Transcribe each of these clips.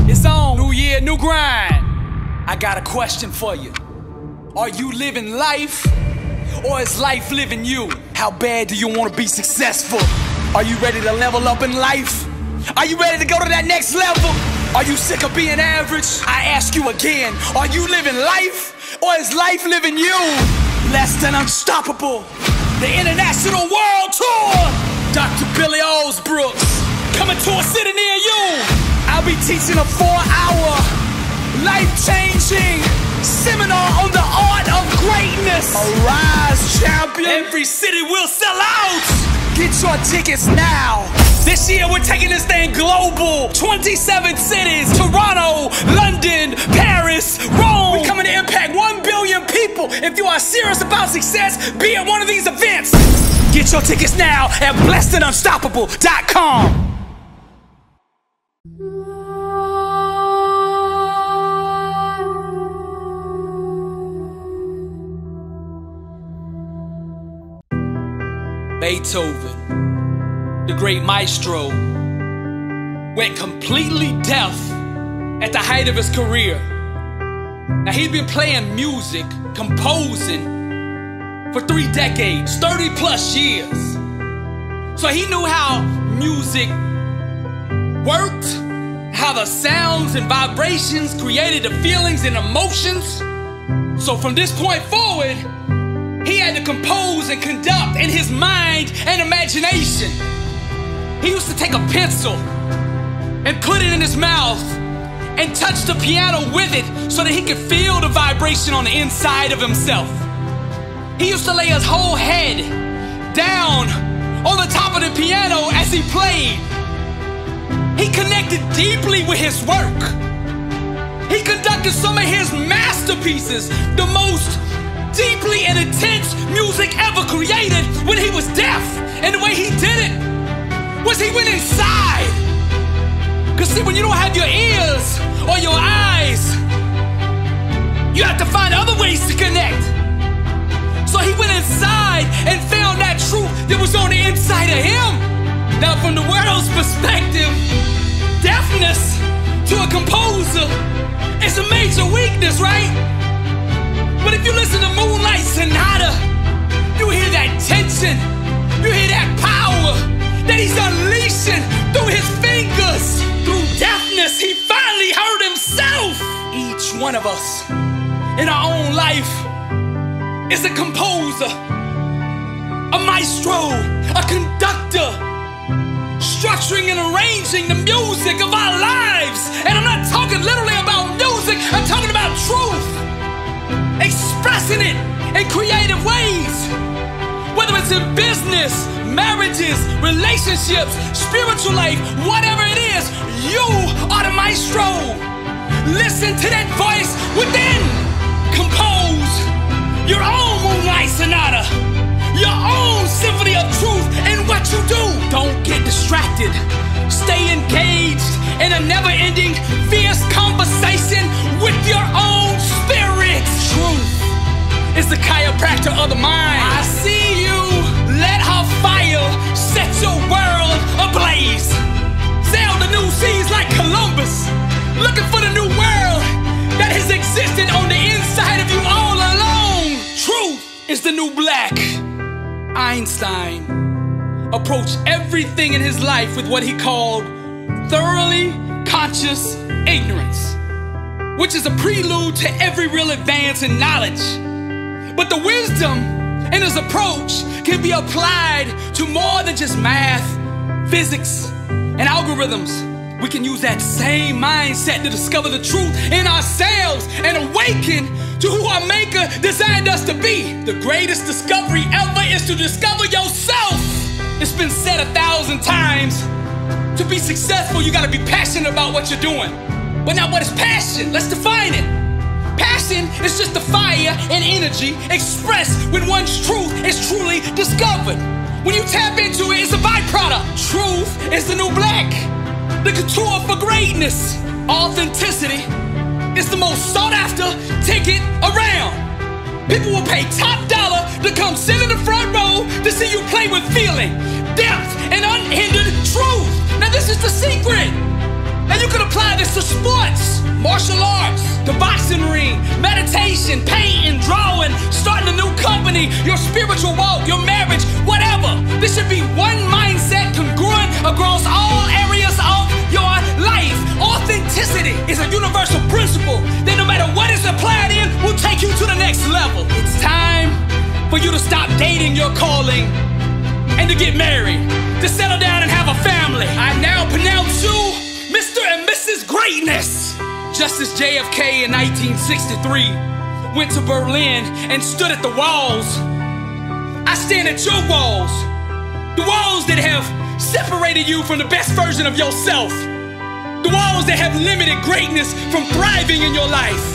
It's on. New year, new grind. I got a question for you. Are you living life, or is life living you? How bad do you want to be successful? Are you ready to level up in life? Are you ready to go to that next level? Are you sick of being average? I ask you again, are you living life, or is life living you? Less than unstoppable. The International World Tour. Dr. Billy Alsbrooks, coming to a city near you. I'll be teaching a 4-hour, life-changing seminar on the art of greatness. Arise, champion. Every city will sell out. Get your tickets now. This year we're taking this thing global. 27 cities, Toronto, London, Paris, Rome. We're coming to impact 1 billion people. If you are serious about success, be at one of these events. Get your tickets now at blessedandunstoppable.com. Beethoven, the great Maestro, went completely deaf at the height of his career. Now, he'd been playing music, composing for 3 decades, 30 plus years. So he knew how music worked, how the sounds and vibrations created the feelings and emotions. So from this point forward, he had to compose and conduct in his mind and imagination. He used to take a pencil and put it in his mouth and touch the piano with it so that he could feel the vibration on the inside of himself. He used to lay his whole head down on the top of the piano as he played. He connected deeply with his work. He conducted some of his masterpieces, the most deeply and intense music ever created, when he was deaf. And the way he did it was he went inside. Cause see, when you don't have your ears or your eyes, you have to find other ways to connect. So he went inside and found that truth that was on the inside of him. Now, from the world's perspective, deafness to a composer is a major weakness, right? But if you listen to Moonlight Sonata, you hear that tension, you hear that power that he's unleashing through his fingers. Through deafness, he finally heard himself. Each one of us in our own life is a composer, a maestro, a conductor, structuring and arranging the music of our lives. And I'm not talking literally about music, I'm talking about truth. Expressing it in creative ways. Whether it's in business, marriages, relationships, spiritual life, whatever it is, you are the maestro. Listen to that voice within. Compose your own Moonlight Sonata, your own symphony of truth in what you do. Don't get distracted. Stay engaged in a never-ending, fierce conversation with your own spirit. Truth is the chiropractor of the mind. I see you. Let her fire set your world ablaze. Sail the new seas like Columbus, looking for the new world that has existed on the inside of you all along. Truth is the new black. Einstein approached everything in his life with what he called thoroughly conscious ignorance, which is a prelude to every real advance in knowledge. But the wisdom in his approach can be applied to more than just math, physics, and algorithms. We can use that same mindset to discover the truth in ourselves and awaken to who our Maker designed us to be. The greatest discovery ever is to discover yourself. It's been said 1,000 times. To be successful, you gotta be passionate about what you're doing. But now, what is passion? Let's define it. Passion is just the fire and energy expressed when one's truth is truly discovered. When you tap into it, it's a byproduct. Truth is the new black, the couture for greatness. Authenticity is the most sought after ticket around. People will pay top dollar to come sit in the front row to see you play with feeling, depth, and unhindered truth. Now, this is the secret. Now, you can apply this to sports, martial arts, the boxing ring, meditation, painting, drawing, starting a new company, your spiritual walk, your marriage, whatever. This should be one mindset congruent across all areas of your life. Authenticity is a universal principle that no matter what is applied in will take you to the next level. It's time for you to stop dating your calling and to get married, to settle down and have a family. I now pronounce you Mr. and Mrs. Greatness. Just as JFK in 1963 went to Berlin and stood at the walls, I stand at your walls. The walls that have separated you from the best version of yourself. The walls that have limited greatness from thriving in your life.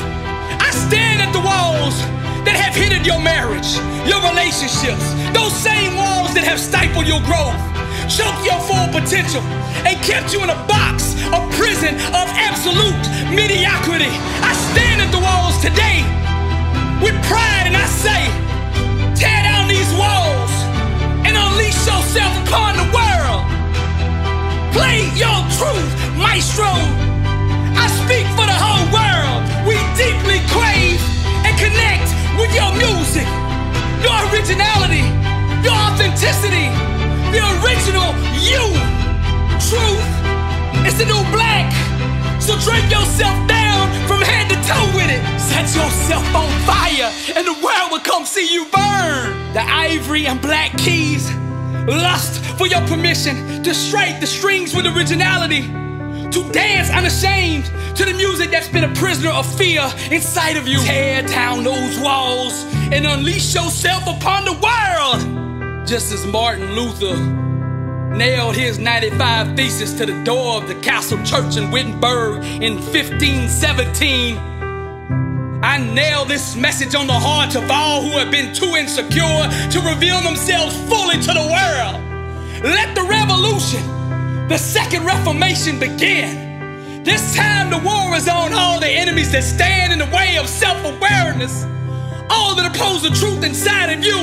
I stand at the walls that have hindered your marriage, your relationships. Those same walls that have stifled your growth, choked your full potential, and kept you in a box, a prison of absolute mediocrity. I stand at the walls today with pride and I say, tear down these walls and unleash yourself upon the world. Play your truth, Maestro. I speak for the whole world. We deeply crave and connect with your music, your originality, your authenticity, the original you. Truth is the new black. So drape yourself down from head to toe with it. Set yourself on fire and the world will come see you burn. The ivory and black keys lust for your permission to strike the strings with originality, to dance unashamed to the music that's been a prisoner of fear inside of you. Tear down those walls and unleash yourself upon the world. Just as Martin Luther nailed his 95 Thesis to the door of the Castle Church in Wittenberg in 1517, I nail this message on the hearts of all who have been too insecure to reveal themselves fully to the world. Let the revolution, the second reformation, begin. This time the war is on all the enemies that stand in the way of self-awareness, all that oppose the truth inside of you,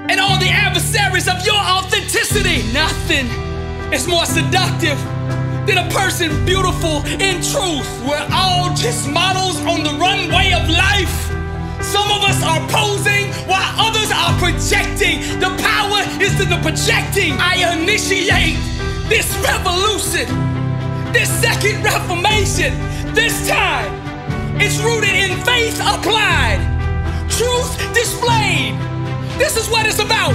and all the adversaries of your authenticity. Nothing is more seductive than a person beautiful in truth. We're all just models on the runway of life. Some of us are posing while others are projecting. The power is in the projecting. I initiate this revolution, this second reformation. This time, it's rooted in faith applied, truth displayed. This is what it's about.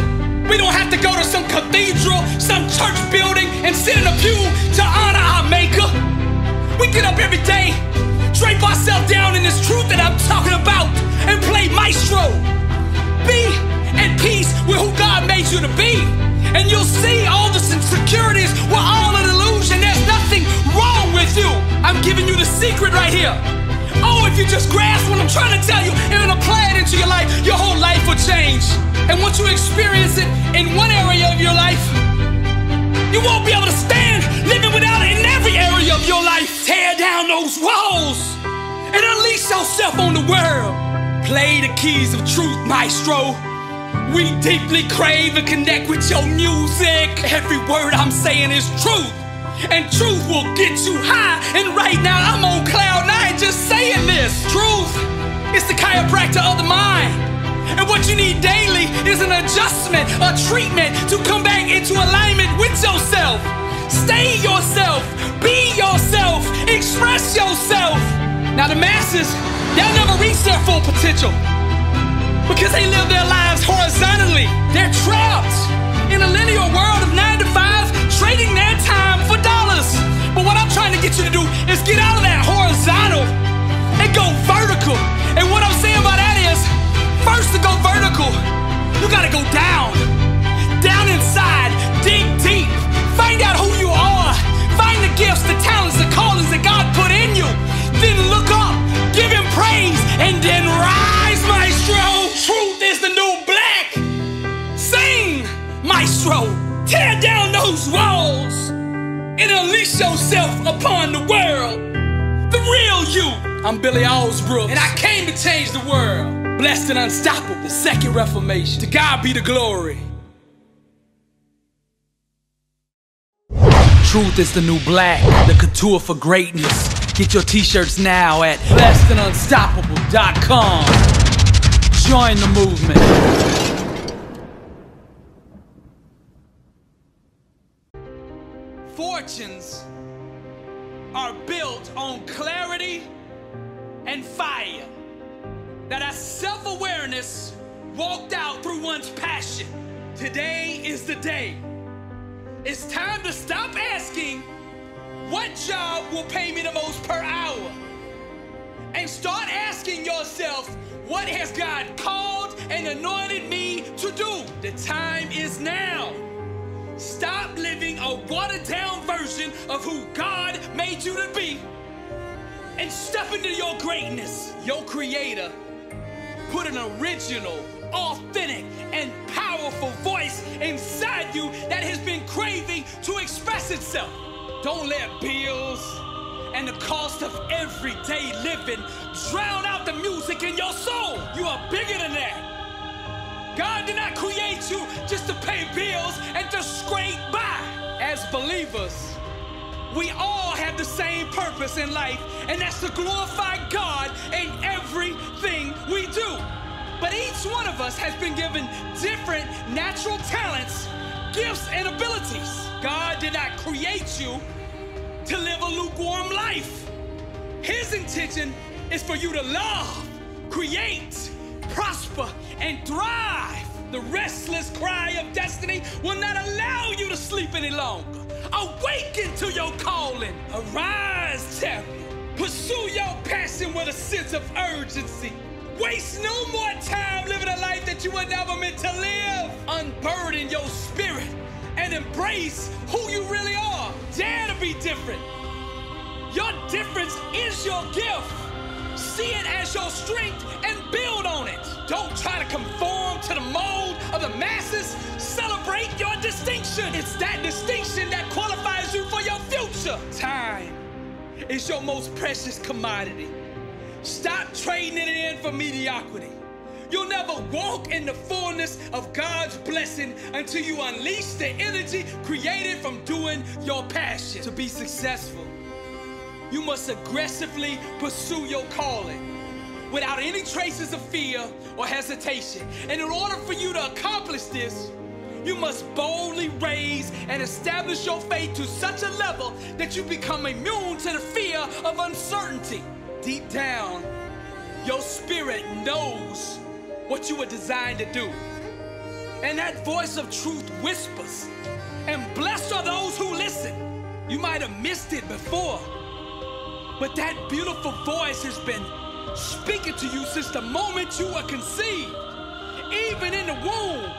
We don't have to go to some cathedral, some church building, and sit in a pew to honor our Maker. We get up every day, drape ourselves down in this truth that I'm talking about, and play Maestro. Be at peace with who God made you to be, and you'll see all the insecurities were all an illusion. There's nothing wrong with you. I'm giving you the secret right here. Oh, if you just grasp what I'm trying to tell you and apply it into your life, your whole life will change. And once you experience it in one area of your life, you won't be able to stand living without it in every area of your life. Tear down those walls and unleash yourself on the world. Play the keys of truth, Maestro. We deeply crave and connect with your music. Every word I'm saying is truth, and truth will get you high. And right now I'm on cloud 9 just saying this. Truth is the chiropractor of the mind, and what you need daily is an adjustment, a treatment to come back into alignment with yourself. Stay yourself, be yourself, express yourself. Now the masses, they'll never reach their full potential because they live their lives horizontally. They're trapped in a linear world of 9 to 5, trading their time for dollars. But what I'm trying to get you to do is get out of that horizontal and go vertical. And what I'm saying by that is, first to go vertical, you gotta go down. Down inside, dig deep, find out who you are, find the gifts, the talents, the callings that God put in you. Then look up, give Him praise, and then rise, Maestro. Truth is the new black. Sing, Maestro. Tear down those walls and unleash yourself upon the world. The real you. I'm Billy Alsbrooks, and I came to change the world. Blessed and unstoppable, the second reformation. To God be the glory. Truth is the new black, the couture for greatness. Get your t-shirts now at lessthanunstoppable.com. Join the movement. Fortunes are built on clarity and fire. That our self-awareness walked out through one's passion. Today is the day. It's time to stop asking, what job will pay me the most per hour? And start asking yourself, what has God called and anointed me to do? The time is now. Stop living a watered-down version of who God made you to be and step into your greatness. Your Creator put an original, authentic, and powerful voice inside you that has been craving to express itself. Don't let bills and the cost of everyday living drown out the music in your soul. You are bigger than that. God did not create you just to pay bills and to scrape by. As believers, we all have the same purpose in life, and that's to glorify God in everything we do. But each one of us has been given different natural talents, gifts, and abilities. God did not create you to live a lukewarm life. His intention is for you to love, create, prosper, and thrive. The restless cry of destiny will not allow you to sleep any longer. Awaken to your calling. Arise, champion. Pursue your passion with a sense of urgency. Waste no more time living a life that you were never meant to live. Unburden your spirit and embrace who you really are. Dare to be different. Your difference is your gift. See it as your strength and build on it. Don't try to conform to the mold of the masses. Celebrate your distinction. It's that distinction that qualifies you for your future. Time is your most precious commodity. Stop trading it in for mediocrity. You'll never walk in the fullness of God's blessing until you unleash the energy created from doing your passion. To be successful, you must aggressively pursue your calling without any traces of fear or hesitation. And in order for you to accomplish this, you must boldly raise and establish your faith to such a level that you become immune to the fear of uncertainty. Deep down, your spirit knows what you were designed to do. And that voice of truth whispers, and blessed are those who listen. You might have missed it before, but that beautiful voice has been speaking to you since the moment you were conceived. Even in the womb,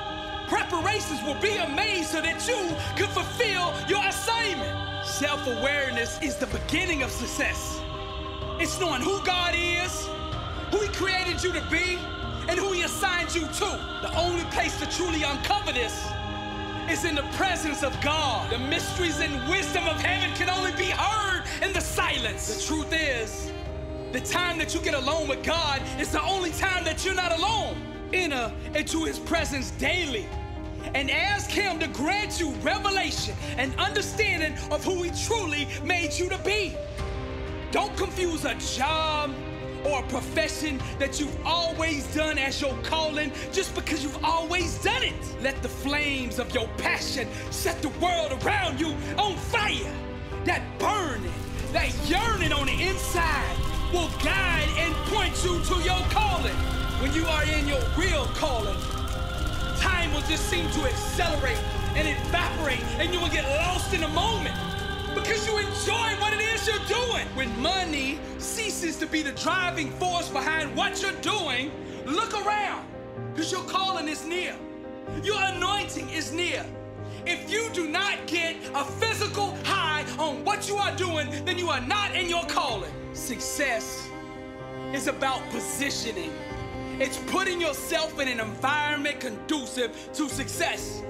preparations will be made so that you can fulfill your assignment. Self-awareness is the beginning of success. It's knowing who God is, who He created you to be, and who He assigned you to. The only place to truly uncover this is in the presence of God. The mysteries and wisdom of heaven can only be heard in the silence. The truth is, the time that you get alone with God is the only time that you're not alone. Enter into His presence daily and ask Him to grant you revelation and understanding of who He truly made you to be. Don't confuse a job or a profession that you've always done as your calling just because you've always done it. Let the flames of your passion set the world around you on fire. That burning, that yearning on the inside will guide and point you to your calling. When you are in your real calling, time will just seem to accelerate and evaporate, and you will get lost in the moment because you enjoy what it is you're doing. When money ceases to be the driving force behind what you're doing, look around, because your calling is near. Your anointing is near. If you do not get a physical high on what you are doing, then you are not in your calling. Success is about positioning. It's putting yourself in an environment conducive to success.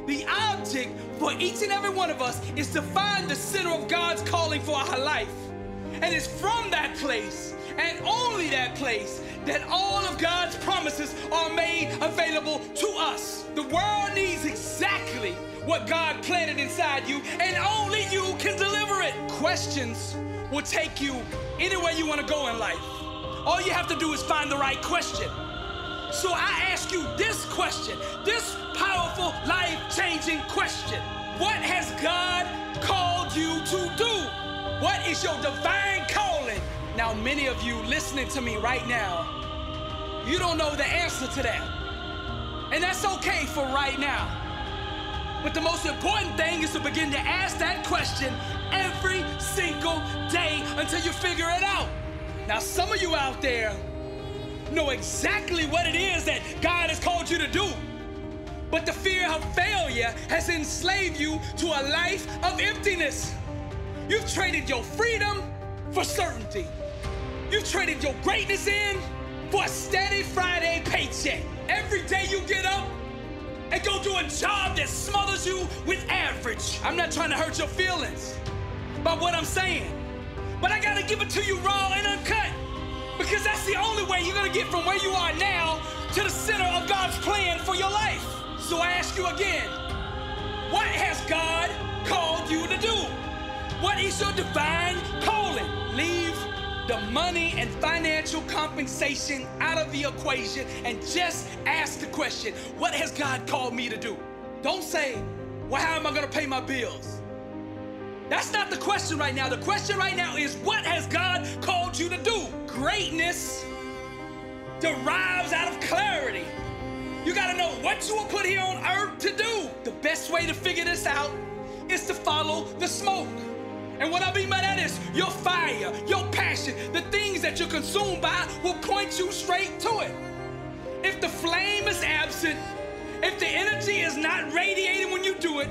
The object for each and every one of us is to find the center of God's calling for our life. And it's from that place, and only that place, that all of God's promises are made available to us. The world needs exactly what God planted inside you, and only you can deliver it. Questions will take you anywhere you want to go in life. All you have to do is find the right question. So I ask you this question, this powerful, life-changing question. What has God called you to do? What is your divine calling? Now, many of you listening to me right now, you don't know the answer to that. And that's okay for right now. But the most important thing is to begin to ask that question every single day until you figure it out. Now, some of you out there know exactly what it is that God has called you to do. But the fear of failure has enslaved you to a life of emptiness. You've traded your freedom for certainty. You've traded your greatness in for a steady Friday paycheck. Every day you get up and go do a job that smothers you with average. I'm not trying to hurt your feelings by what I'm saying, but I gotta give it to you raw and uncut, because that's the only way you're gonna get from where you are now to the center of God's plan for your life. So I ask you again, what has God called you to do? What is your divine calling? Leave the money and financial compensation out of the equation and just ask the question, what has God called me to do? Don't say, well, how am I gonna pay my bills? That's not the question right now. The question right now is, what has God called you to do? Greatness derives out of clarity. You gotta know what you were put here on earth to do. The best way to figure this out is to follow the smoke. And what I mean by that is your fire, your passion, the things that you're consumed by will point you straight to it. If the flame is absent, if the energy is not radiating when you do it,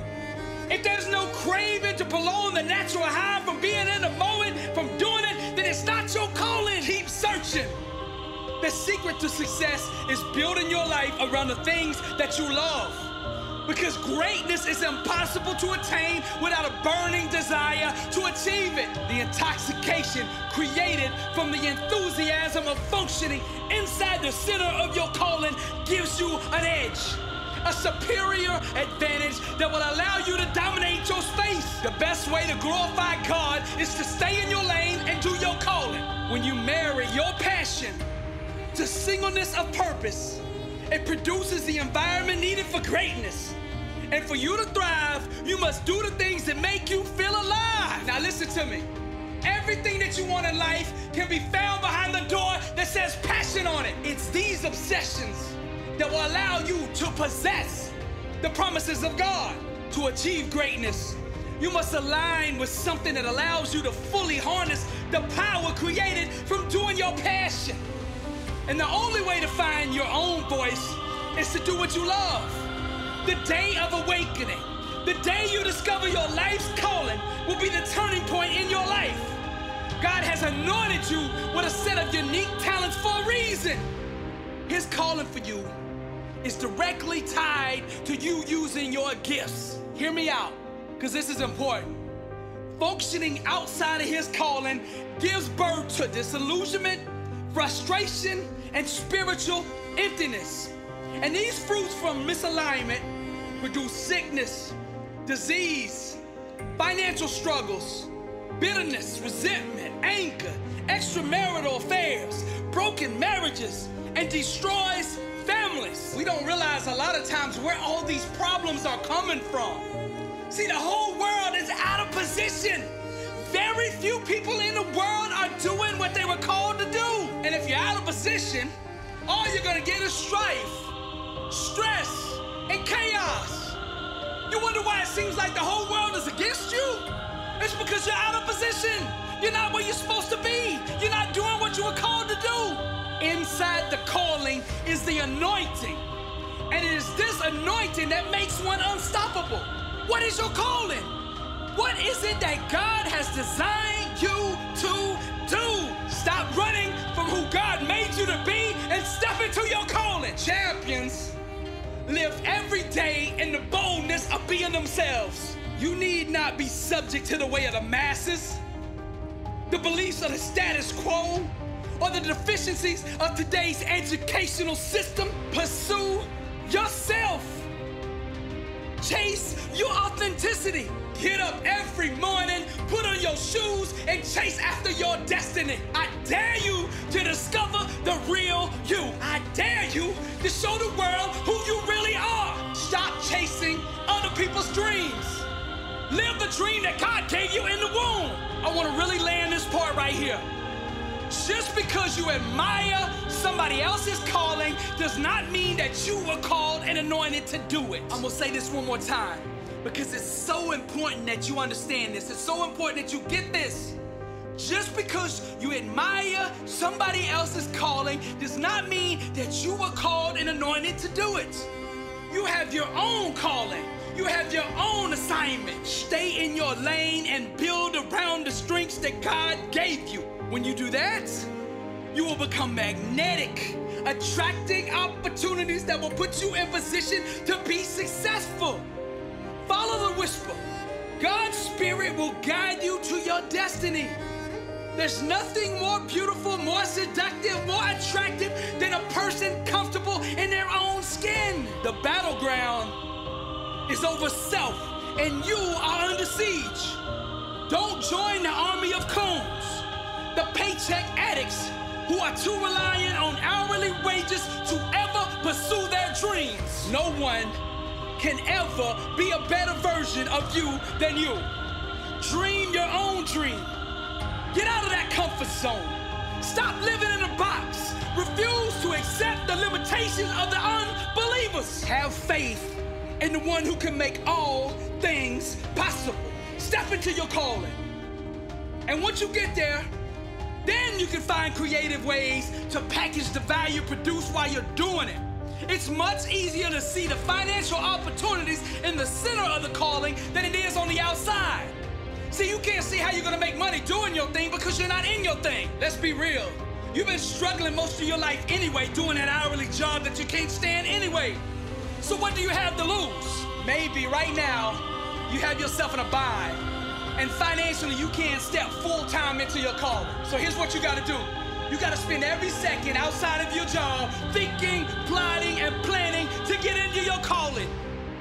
if there's no craving to prolong the natural high from being in the moment, from doing it, then it's not your calling. Keep searching. The secret to success is building your life around the things that you love. Because greatness is impossible to attain without a burning desire to achieve it. The intoxication created from the enthusiasm of functioning inside the center of your calling gives you an edge, a superior advantage that will allow you to dominate your space. The best way to glorify God is to stay in your lane and do your calling. When you marry your passion to singleness of purpose, it produces the environment needed for greatness. And for you to thrive, you must do the things that make you feel alive. Now listen to me. Everything that you want in life can be found behind the door that says passion on it. It's these obsessions that will allow you to possess the promises of God. To achieve greatness, you must align with something that allows you to fully harness the power created from doing your passion. And the only way to find your own voice is to do what you love. The day of awakening, the day you discover your life's calling, will be the turning point in your life. God has anointed you with a set of unique talents for a reason. His calling for you is directly tied to you using your gifts. Hear me out, because this is important. Functioning outside of His calling gives birth to disillusionment, frustration, and spiritual emptiness. And these fruits from misalignment produce sickness, disease, financial struggles, bitterness, resentment, anger, extramarital affairs, broken marriages, and destroys families. We don't realize a lot of times where all these problems are coming from. See, the whole world is out of position. Very few people in the world are doing what they were called to do. And if you're out of position, all you're gonna get is strife, stress, and chaos. You wonder why it seems like the whole world is against you? It's because you're out of position. You're not where you're supposed to be. You're not doing what you were called to do. Inside the calling is the anointing. And it is this anointing that makes one unstoppable. What is your calling? What is it that God has designed you to do? Stop running from who God made you to be and step into your calling. Champions live every day in the boldness of being themselves. You need not be subject to the way of the masses, the beliefs of the status quo, or the deficiencies of today's educational system. Pursue yourself. chase your authenticity. Get up every morning, put on your shoes, and chase after your destiny. I dare you to discover the real you. I dare you to show the world who you really are. Stop chasing other people's dreams. Live the dream that God gave you in the womb. I want to really land this part right here. Just because you admire somebody else's calling does not mean that you were called and anointed to do it. I'm gonna say this one more time because it's so important that you understand this. It's so important that you get this. Just because you admire somebody else's calling does not mean that you were called and anointed to do it. You have your own calling. You have your own assignment. Stay in your lane and build around the strengths that God gave you. When you do that, you will become magnetic, attracting opportunities that will put you in position to be successful. Follow the whisper. God's Spirit will guide you to your destiny. There's nothing more beautiful, more seductive, more attractive than a person comfortable in their own skin. The battleground is over self, and you are under siege. Don't join the army of coons, the paycheck addicts who are too reliant on hourly wages to ever pursue their dreams. No one can ever be a better version of you than you. Dream your own dream. Get out of that comfort zone. Stop living in a box. Refuse to accept the limitations of the unbelievers. Have faith in the one who can make all things possible. Step into your calling. And once you get there, then you can find creative ways to package the value produced while you're doing it. It's much easier to see the financial opportunities in the center of the calling than it is on the outside. See, you can't see how you're gonna make money doing your thing because you're not in your thing. Let's be real. You've been struggling most of your life anyway, doing that hourly job that you can't stand anyway. So what do you have to lose? Maybe right now, you have yourself in a bind. And financially, you can't step full-time into your calling. So here's what you gotta do. You gotta spend every second outside of your job thinking, plotting, and planning to get into your calling.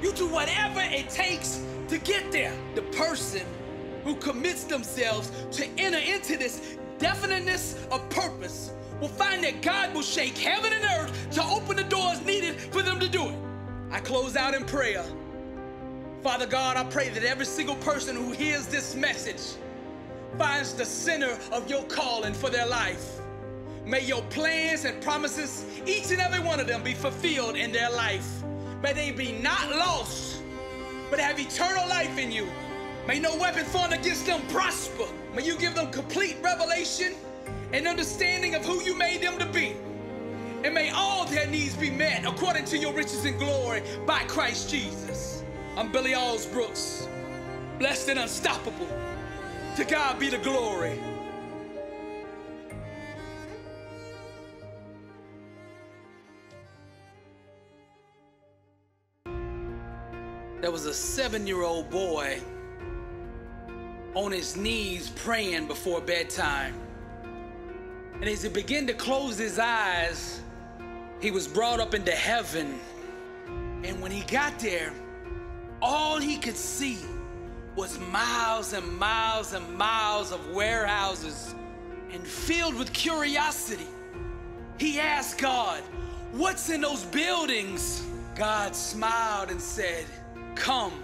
You do whatever it takes to get there. The person who commits themselves to enter into this definiteness of purpose will find that God will shake heaven and earth to open the doors needed for them to do it. I close out in prayer. Father God, I pray that every single person who hears this message finds the center of your calling for their life. May your plans and promises, each and every one of them, be fulfilled in their life. May they be not lost, but have eternal life in you. May no weapon formed against them prosper. May you give them complete revelation and understanding of who you made them to be. And may all their needs be met according to your riches and glory by Christ Jesus. I'm Billy Alsbrooks, blessed and unstoppable. To God be the glory. There was a 7-year-old boy on his knees praying before bedtime. And as he began to close his eyes, he was brought up into heaven. And when he got there, all he could see was miles and miles and miles of warehouses. And filled with curiosity, he asked God, "What's in those buildings?" God smiled and said, "Come,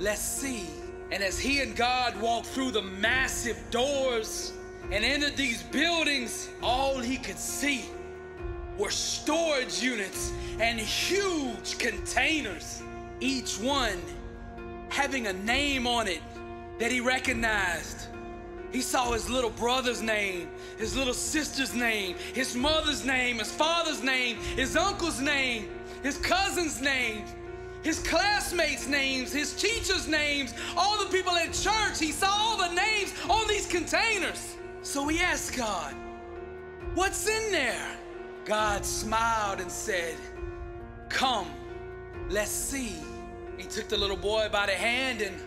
let's see." And as he and God walked through the massive doors and entered these buildings, all he could see were storage units and huge containers, each one having a name on it that he recognized. He saw his little brother's name, his little sister's name, his mother's name, his father's name, his uncle's name, his cousin's name, his classmates' names, his teachers' names, all the people at church. He saw all the names on these containers. So he asked God, "What's in there?" God smiled and said, "Come, let's see." He took the little boy by the hand and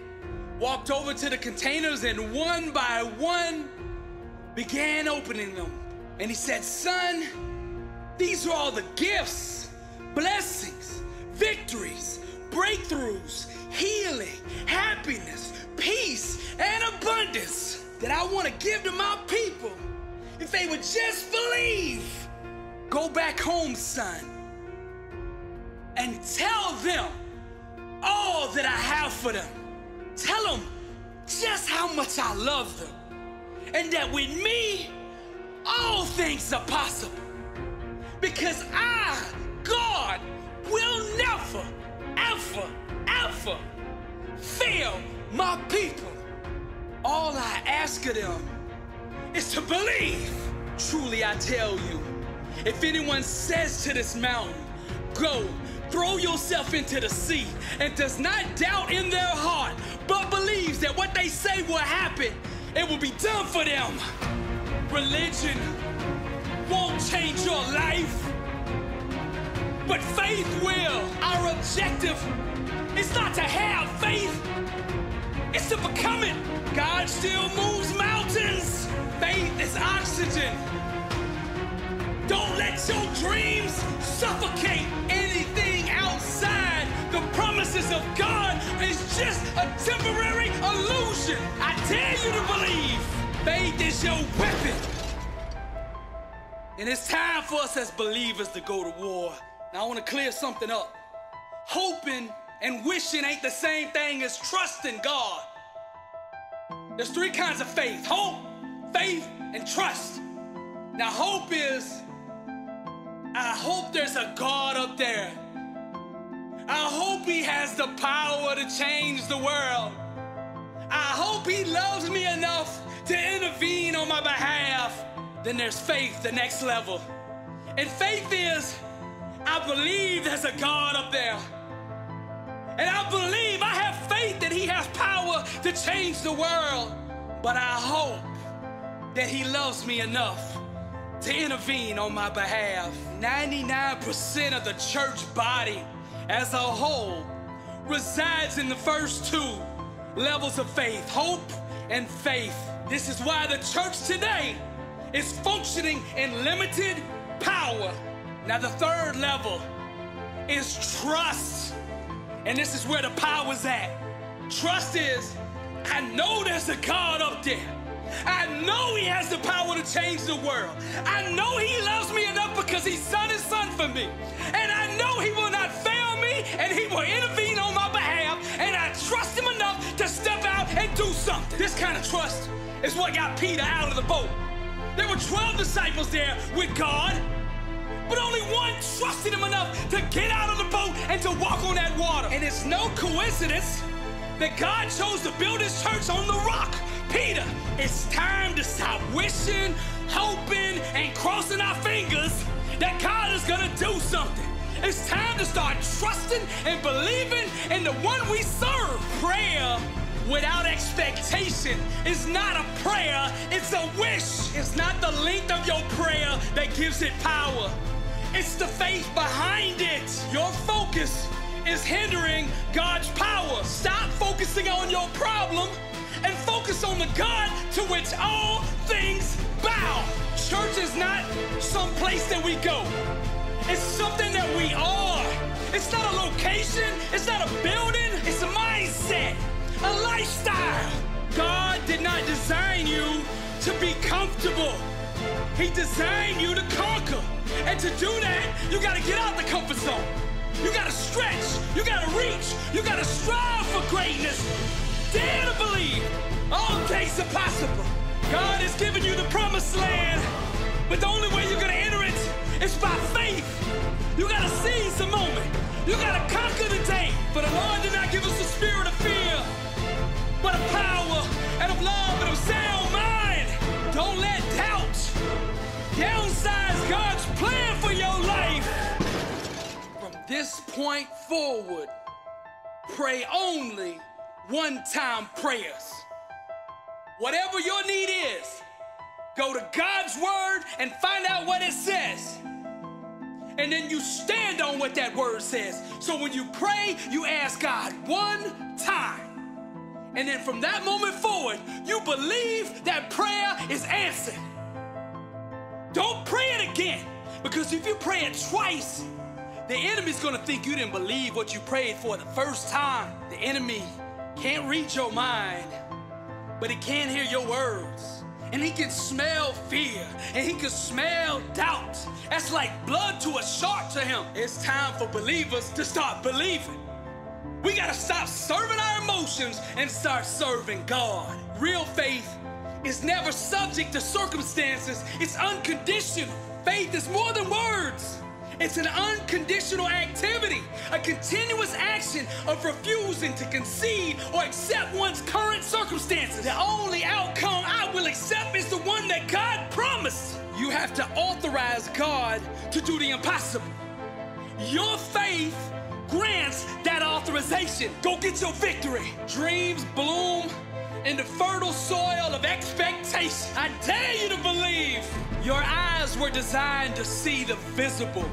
walked over to the containers and one by one began opening them. And he said, "Son, these are all the gifts, blessings, victories, breakthroughs, healing, happiness, peace, and abundance that I want to give to my people if they would just believe. Go back home, son, and tell them all that I have for them. Tell them just how much I love them, and that with me, all things are possible. Because I, God, will never, ever, ever fail my people. All I ask of them is to believe. Truly, I tell you, if anyone says to this mountain, go, throw yourself into the sea, and does not doubt in their heart, but believes that what they say will happen, it will be done for them. Religion won't change your life, but faith will. Our objective is not to have faith, it's to become it. God still moves mountains. Faith is oxygen. Don't let your dreams suffocate. Anything outside the promises of God is just a temporary illusion. I dare you to believe. Faith is your weapon. And it's time for us as believers to go to war. Now I want to clear something up. Hoping and wishing ain't the same thing as trusting God. There's three kinds of faith: hope, faith, and trust. Now hope is, I hope there's a God up there. I hope he has the power to change the world. I hope he loves me enough to intervene on my behalf. Then there's faith, the next level. And faith is, I believe there's a God up there. And I believe, I have faith that he has power to change the world. But I hope that he loves me enough to intervene on my behalf. 99% of the church body as a whole resides in the first two levels of faith, hope and faith. This is why the church today is functioning in limited power. Now the third level is trust. And this is where the power's at. Trust is, I know there's a God up there. I know he has the power to change the world. I know he loves me enough because he sent his son for me. And I know he will not fail me, and he will intervene on my behalf, and I trust him enough to step out and do something. This kind of trust is what got Peter out of the boat. There were 12 disciples there with God, but only one trusted him enough to get out of the boat and to walk on that water. And it's no coincidence that God chose to build his church on the rock. Peter, it's time to stop wishing, hoping, and crossing our fingers that God is gonna do something. It's time to start trusting and believing in the one we serve. Prayer without expectation is not a prayer, it's a wish. It's not the length of your prayer that gives it power. It's the faith behind it. Your focus is hindering God's power. Stop focusing on your problem and focus on the God to which all things bow. Church is not some place that we go. It's something that we are. It's not a location. It's not a building. It's a mindset, a lifestyle. God did not design you to be comfortable. He designed you to conquer. And to do that, you gotta get out the comfort zone. You gotta stretch. You gotta reach. You gotta strive for greatness. Dare to believe all things are possible. God has given you the promised land, but the only way you're gonna enter it is by faith. You gotta seize the moment. You gotta conquer the day. For the Lord did not give us the spirit of fear, but of power and of love and of sound mind. Don't let doubt downsize God's plan for your life. From this point forward, pray only one-time prayers. Whatever your need is, go to God's word and find out what it says. And then you stand on what that word says. So when you pray, you ask God one time. And then from that moment forward, you believe that prayer is answered. Don't pray it again, because if you pray it twice, The enemy's gonna think you didn't believe what you prayed for the first time. The enemy can't read your mind, but he can hear your words. And he can smell fear, and he can smell doubt. That's like blood to a shark to him. It's time for believers to start believing. We gotta stop serving our emotions and start serving God. Real faith is never subject to circumstances. It's unconditional. Faith is more than words. It's an unconditional activity, a continuous action of refusing to concede or accept one's current circumstances. The only outcome I will accept is the one that God promised. You have to authorize God to do the impossible. Your faith grants that authorization. Go get your victory. Dreams bloom in the fertile soil of expectation. I dare you to believe. Your eyes were designed to see the visible.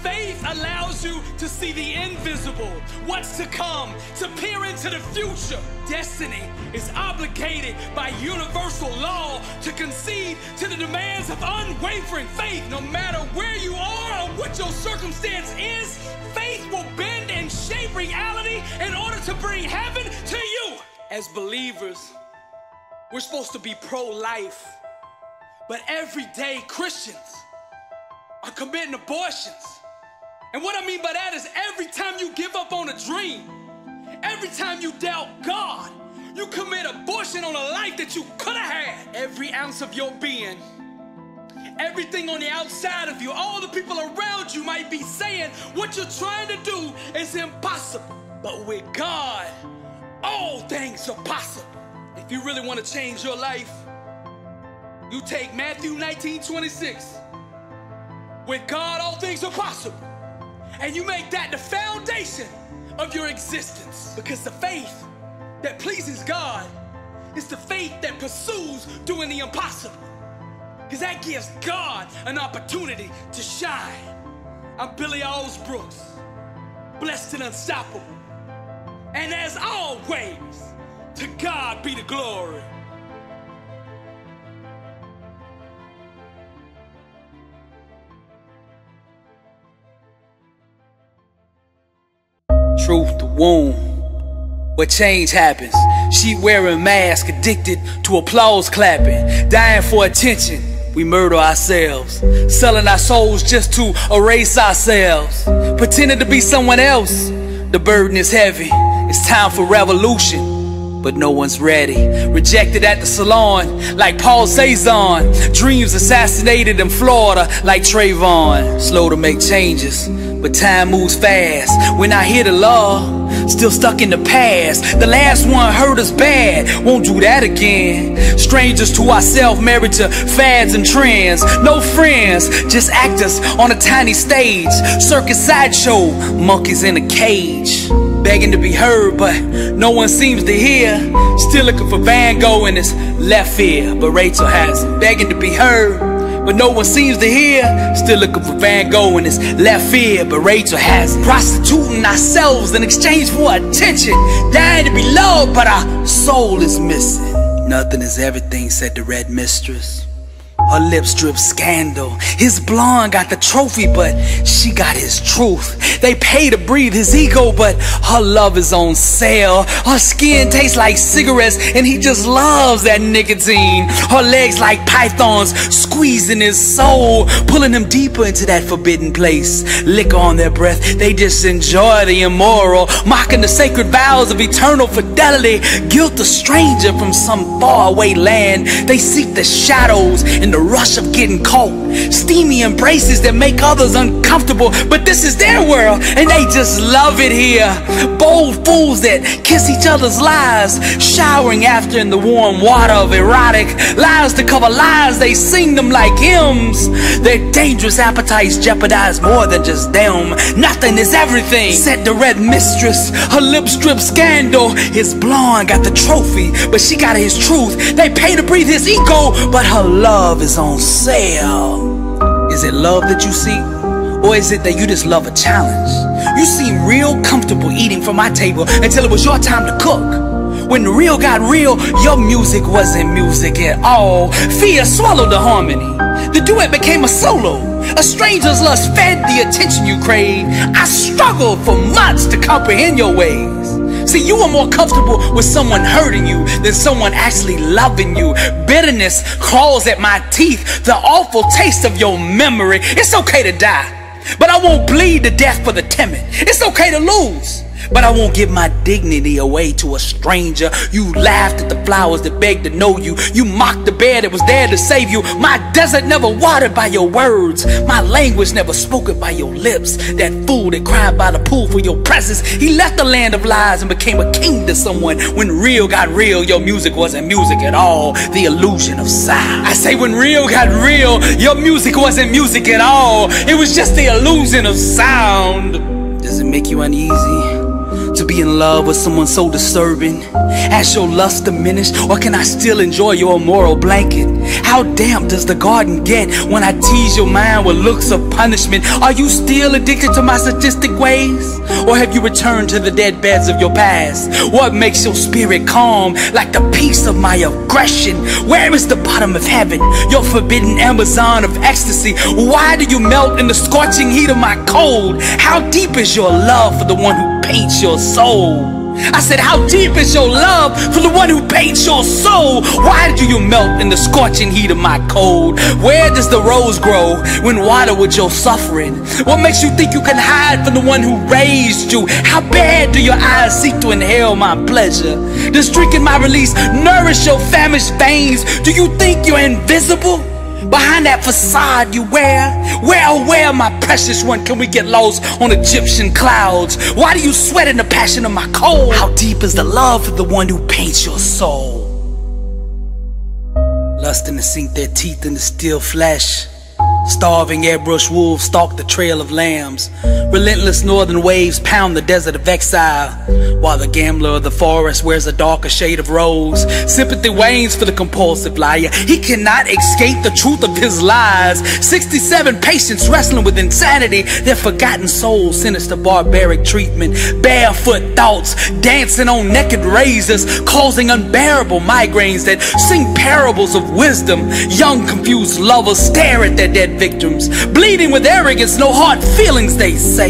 Faith allows you to see the invisible, what's to come, to peer into the future. Destiny is obligated by universal law to concede to the demands of unwavering faith. No matter where you are or what your circumstance is, faith will bend and shape reality in order to bring heaven to you. As believers, we're supposed to be pro-life, but everyday Christians are committing abortions. And what I mean by that is every time you give up on a dream, every time you doubt God, you commit abortion on a life that you could have had. Every ounce of your being, everything on the outside of you, all the people around you might be saying what you're trying to do is impossible. But with God, all things are possible. If you really want to change your life, you take Matthew 19:26. With God, all things are possible. And you make that the foundation of your existence. Because the faith that pleases God is the faith that pursues doing the impossible. Because that gives God an opportunity to shine. I'm Billy Alsbrooks, blessed and unstoppable. And as always, to God be the glory. Truth, the womb, where change happens. She wearing mask, addicted to applause clapping, dying for attention. We murder ourselves, selling our souls just to erase ourselves, pretending to be someone else. The burden is heavy. It's time for revolution, but no one's ready. Rejected at the salon like Paul Cezanne. Dreams assassinated in Florida like Trayvon. Slow to make changes, but time moves fast. When I hear the law, still stuck in the past. The last one hurt us bad, won't do that again. Strangers to ourselves, married to fads and trends. No friends, just actors on a tiny stage. Circus sideshow, monkeys in a cage. Begging to be heard, but no one seems to hear. Still looking for Van Gogh in his left ear, but Rachel has it. Begging to be heard, but no one seems to hear. Still looking for Van Gogh in his left ear, but Rachel has it. Prostituting ourselves in exchange for attention. Dying to be loved, but our soul is missing. Nothing is everything, said the red mistress. Her lips drip scandal. His blonde got the trophy, but she got his truth. They pay to breathe his ego, but her love is on sale. Her skin tastes like cigarettes, and he just loves that nicotine. Her legs like pythons, squeezing his soul, pulling him deeper into that forbidden place. Liquor on their breath, they just enjoy the immoral, mocking the sacred vows of eternal fidelity. Guilt a stranger from some faraway land. They seek the shadows in the rush of getting caught. Steamy embraces that make others uncomfortable, but this is their world and they just love it here. Bold fools that kiss each other's lies, showering after in the warm water of erotic lies to cover lies. They sing them like hymns. Their dangerous appetites jeopardize more than just them. Nothing is everything, said the red mistress. Her lips drip scandal. His blonde got the trophy, but she got his truth. They pay to breathe his ego, but her love is on sale. Is it love that you seek, or is it that you just love a challenge? You seem real comfortable eating from my table until it was your time to cook. When the real got real, your music wasn't music at all. Fear swallowed the harmony. The duet became a solo. A stranger's lust fed the attention you crave. I struggled for months to comprehend your ways. See, you are more comfortable with someone hurting you than someone actually loving you. Bitterness crawls at my teeth, the awful taste of your memory. It's okay to die, but I won't bleed to death for the timid. It's okay to lose, but I won't give my dignity away to a stranger. You laughed at the flowers that begged to know you. You mocked the bear that was there to save you. My desert never watered by your words. My language never spoken by your lips. That fool that cried by the pool for your presence, he left the land of lies and became a king to someone. When real got real, your music wasn't music at all. The illusion of sound. I say when real got real, your music wasn't music at all. It was just the illusion of sound. Does it make you uneasy to be in love with someone so disturbing? Has your lust diminished, or can I still enjoy your immoral blanket? How damp does the garden get when I tease your mind with looks of punishment? Are you still addicted to my sadistic ways, or have you returned to the dead beds of your past? What makes your spirit calm like the peace of my aggression? Where is the bottom of heaven, your forbidden Amazon of ecstasy? Why do you melt in the scorching heat of my cold? How deep is your love for the one who paints your soul? I said, how deep is your love for the one who paints your soul? Why do you melt in the scorching heat of my cold? Where does the rose grow when water with your suffering? What makes you think you can hide from the one who raised you? How bad do your eyes seek to inhale my pleasure? Does drinking my release nourish your famished veins? Do you think you're invisible behind that facade you wear? Where, my precious one, can we get lost on Egyptian clouds? Why do you sweat in the passion of my cold? How deep is the love for the one who paints your soul? Lusting to sink their teeth in the still flesh. Starving airbrush wolves stalk the trail of lambs. Relentless northern waves pound the desert of exile, while the gambler of the forest wears a darker shade of rose. Sympathy wanes for the compulsive liar. He cannot escape the truth of his lies. 67 patients wrestling with insanity. Their forgotten souls sentenced to barbaric treatment. Barefoot thoughts dancing on naked razors, causing unbearable migraines that sing parables of wisdom. Young confused lovers stare at their dead victims, bleeding with arrogance, no hard feelings, they say.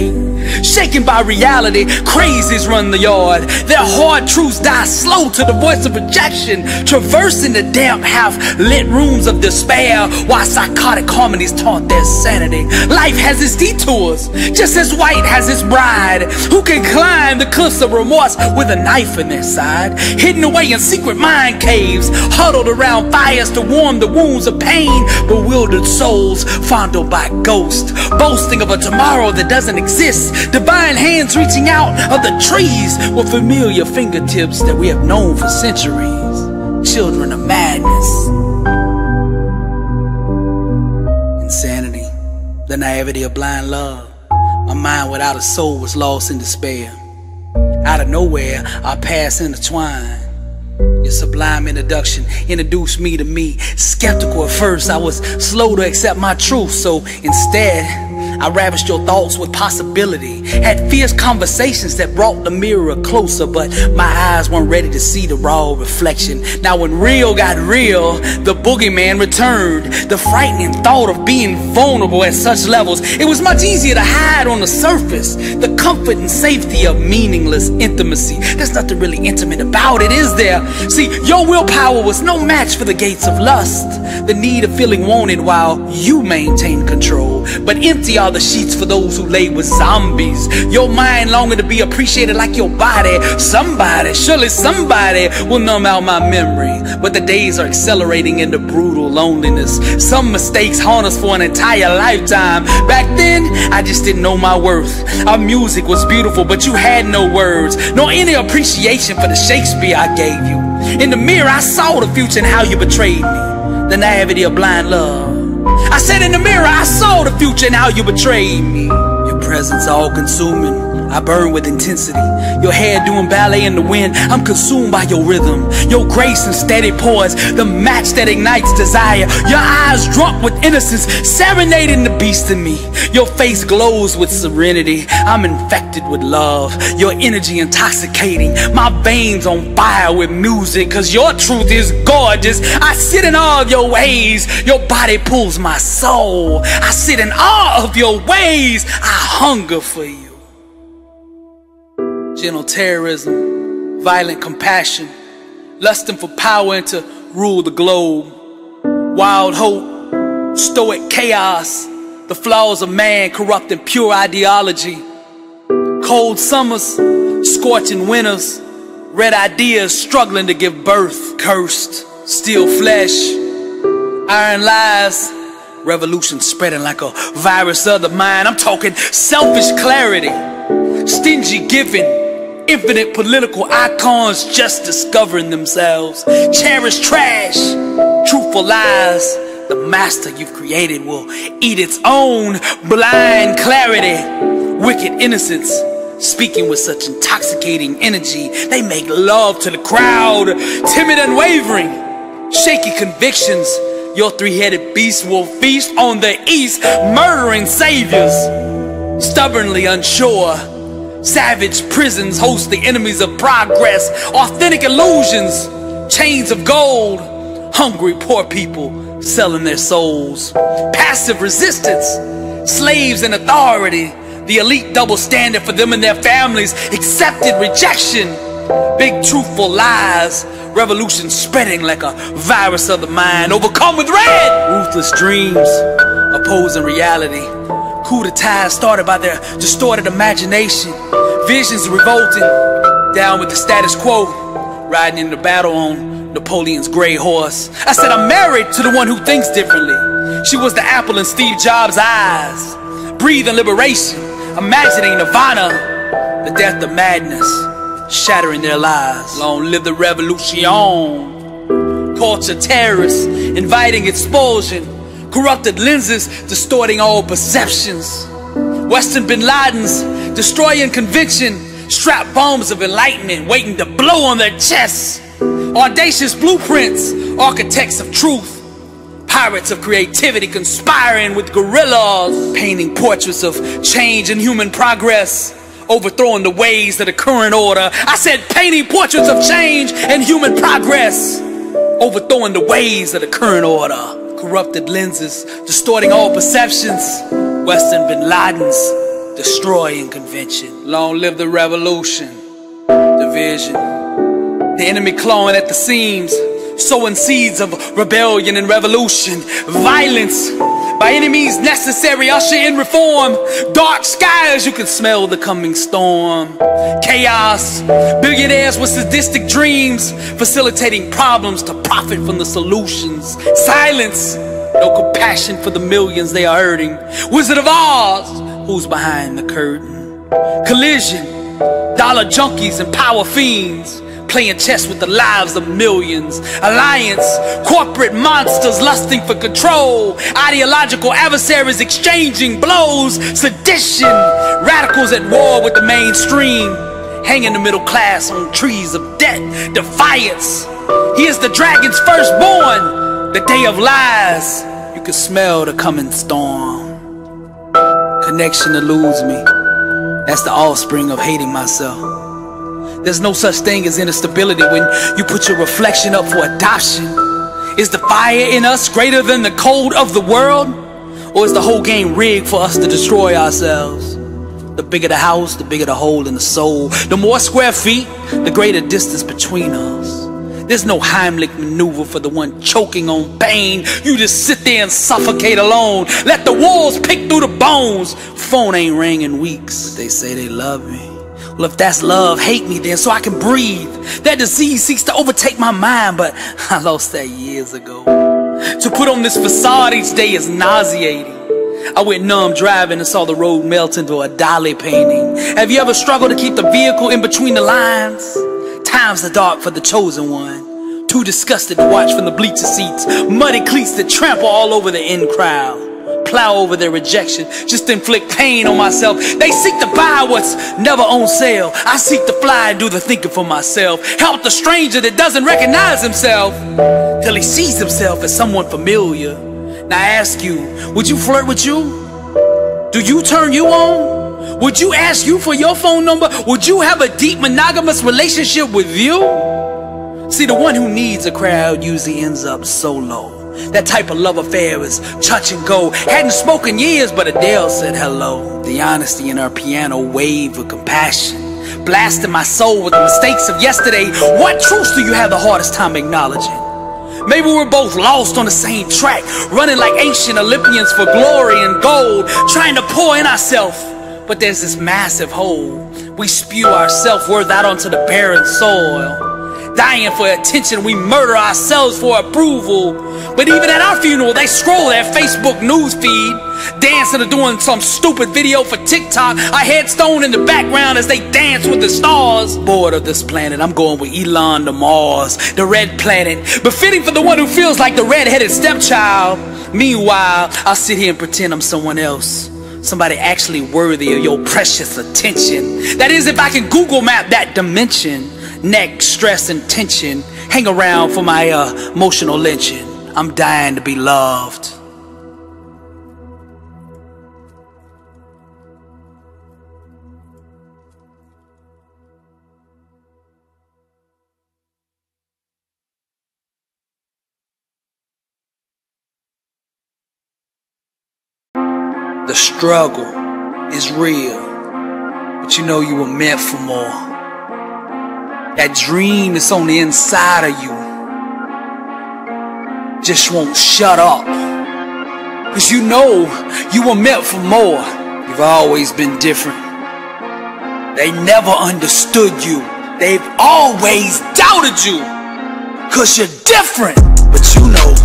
Shaken by reality, crazies run the yard. Their hard truths die slow to the voice of rejection, traversing the damp, half-lit rooms of despair, while psychotic harmonies taunt their sanity. Life has its detours, just as white has its bride, who can climb the cliffs of remorse with a knife in their side, hidden away in secret mind caves, huddled around fires to warm the wounds of pain. Bewildered souls fondled by ghosts, boasting of a tomorrow that doesn't exist. Divine hands reaching out of the trees with familiar fingertips that we have known for centuries. Children of madness. Insanity, the naivety of blind love. My mind without a soul was lost in despair. Out of nowhere, our paths intertwined. Your sublime introduction introduced me to me. Skeptical at first, I was slow to accept my truth, so instead I ravished your thoughts with possibility. Had fierce conversations that brought the mirror closer, but my eyes weren't ready to see the raw reflection. Now when real got real, the boogeyman returned. The frightening thought of being vulnerable at such levels. It was much easier to hide on the surface. The comfort and safety of meaningless intimacy. There's nothing really intimate about it, is there? See, your willpower was no match for the gates of lust. The need of feeling wanted while you maintain control. But empty are the sheets for those who lay with zombies. Your mind longing to be appreciated like your body. Somebody, surely somebody will numb out my memory. But the days are accelerating into brutal loneliness. Some mistakes haunt us for an entire lifetime. Back then, I just didn't know my worth. Our music was beautiful, but you had no words, nor any appreciation for the Shakespeare I gave you. In the mirror, I saw the future and how you betrayed me. The naivety of blind love. I said in the mirror, I saw the future and how you betrayed me. Your presence all consuming, I burn with intensity. Your hair doing ballet in the wind. I'm consumed by your rhythm, your grace and steady poise, the match that ignites desire. Your eyes drunk with innocence, serenading the beast in me. Your face glows with serenity. I'm infected with love, your energy intoxicating. My veins on fire with music, cause your truth is gorgeous. I sit in awe of your ways. Your body pulls my soul. I sit in awe of your ways. I hunger for you. Gentle terrorism, violent compassion, lusting for power and to rule the globe. Wild hope, stoic chaos, the flaws of man corrupting pure ideology. Cold summers, scorching winters, red ideas struggling to give birth. Cursed, steel flesh, iron lies, revolution spreading like a virus of the mind. I'm talking selfish clarity, stingy giving, infinite political icons just discovering themselves. Cherished trash, truthful lies. The master you've created will eat its own. Blind clarity, wicked innocence, speaking with such intoxicating energy. They make love to the crowd. Timid and wavering, shaky convictions. Your three-headed beast will feast on the east, murdering saviors. Stubbornly unsure, savage prisons host the enemies of progress. Authentic illusions, chains of gold. Hungry poor people selling their souls. Passive resistance, slaves in authority. The elite double standard for them and their families. Accepted rejection, big truthful lies. Revolution spreading like a virus of the mind. Overcome with red, ruthless dreams, opposing reality. Coup d'etat started by their distorted imagination. Visions revolting, down with the status quo. Riding into battle on Napoleon's gray horse. I said I'm married to the one who thinks differently. She was the apple in Steve Jobs' eyes. Breathing liberation, imagining nirvana. The death of madness, shattering their lives. Long live the revolution. Culture terrorists, inviting expulsion. Corrupted lenses, distorting all perceptions. Western bin Ladens, destroying convention. Strap bombs of enlightenment, waiting to blow on their chests. Audacious blueprints, architects of truth. Pirates of creativity conspiring with guerrillas. Painting portraits of change and human progress. Overthrowing the ways of the current order. I said painting portraits of change and human progress. Overthrowing the ways of the current order. Corrupted lenses, distorting all perceptions. Western bin Ladens, destroying convention. Long live the revolution. Division. The enemy clawing at the seams, sowing seeds of rebellion and revolution. Violence, by any means necessary, usher in reform. Dark skies, you can smell the coming storm. Chaos, billionaires with sadistic dreams, facilitating problems to profit from the solutions. Silence, no compassion for the millions they are hurting. Wizard of Oz, who's behind the curtain? Collision, dollar junkies and power fiends, playing chess with the lives of millions. Alliance, corporate monsters lusting for control. Ideological adversaries exchanging blows. Sedition, radicals at war with the mainstream. Hanging the middle class on trees of debt. Defiance, he is the dragon's firstborn. The day of lies, you can smell the coming storm. Connection eludes me. That's the offspring of hating myself. There's no such thing as instability when you put your reflection up for adoption. Is the fire in us greater than the cold of the world? Or is the whole game rigged for us to destroy ourselves? The bigger the house, the bigger the hole in the soul. The more square feet, the greater distance between us. There's no Heimlich maneuver for the one choking on pain. You just sit there and suffocate alone. Let the walls pick through the bones. Phone ain't ringing in weeks, but they say they love me. Well, if that's love, hate me then so I can breathe. That disease seeks to overtake my mind, but I lost that years ago. To put on this facade each day is nauseating. I went numb driving and saw the road melt into a Dali painting. Have you ever struggled to keep the vehicle in between the lines? Times are dark for the chosen one. Too disgusted to watch from the bleacher seats. Muddy cleats that trample all over the in crowd. plow over their rejection just to inflict pain on myself. They seek to buy what's never on sale. I seek to fly and do the thinking for myself. Help the stranger that doesn't recognize himself till he sees himself as someone familiar. Now I ask you, would you flirt with you? Do you turn you on? Would you ask you for your phone number? Would you have a deep monogamous relationship with you? See, the one who needs a crowd usually ends up solo. That type of love affair is touch and go. Hadn't spoken years, but Adele said hello. The honesty in her piano wave of compassion, blasting my soul with the mistakes of yesterday. What truths do you have the hardest time acknowledging? Maybe we're both lost on the same track, running like ancient Olympians for glory and gold, trying to pour in ourselves. But there's this massive hole. We spew our self-worth out onto the barren soil. Dying for attention, we murder ourselves for approval. But even at our funeral, they scroll their Facebook news feed, dancing or doing some stupid video for TikTok. A headstone in the background as they dance with the stars. Bored of this planet, I'm going with Elon to Mars, the red planet, befitting for the one who feels like the red-headed stepchild. Meanwhile, I'll sit here and pretend I'm someone else, somebody actually worthy of your precious attention. That is, if I can Google map that dimension. Neck, stress, and tension hang around for my emotional lynching. I'm dying to be loved. The struggle is real, but you know you were meant for more. That dream that's on the inside of you just won't shut up, 'cause you know you were meant for more. You've always been different. They never understood you. They've always doubted you, 'cause you're different. But you know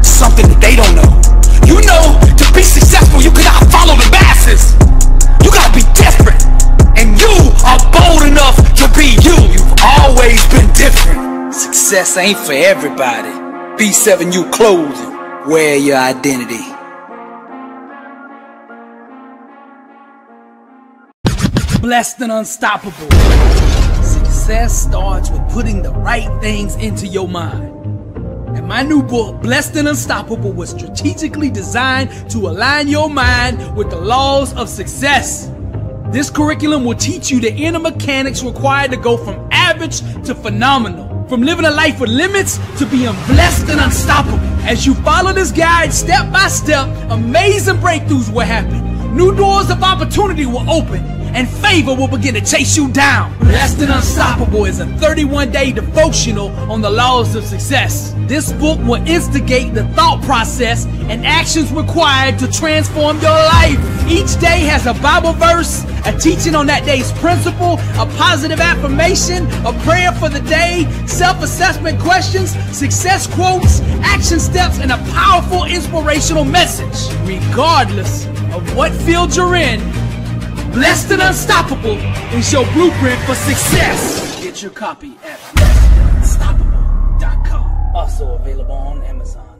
something that they don't know. You know, to be successful, you cannot follow the masses. You gotta be different, and you are bold enough to be you. You've always been different. Success ain't for everybody. B7U clothing, wear your identity. Blessed and unstoppable. Success starts with putting the right things into your mind. And my new book, Blessed and Unstoppable, was strategically designed to align your mind with the laws of success. This curriculum will teach you the inner mechanics required to go from average to phenomenal, from living a life with limits to being blessed and unstoppable. As you follow this guide step by step, amazing breakthroughs will happen. New doors of opportunity will open, and favor will begin to chase you down. Blessed and Unstoppable is a 31-day devotional on the laws of success. This book will instigate the thought process and actions required to transform your life. Each day has a Bible verse, a teaching on that day's principle, a positive affirmation, a prayer for the day, self-assessment questions, success quotes, action steps, and a powerful inspirational message. Regardless of what field you're in, Blessed and Unstoppable is your blueprint for success. Get your copy at blessedandunstoppable.com. Also available on Amazon.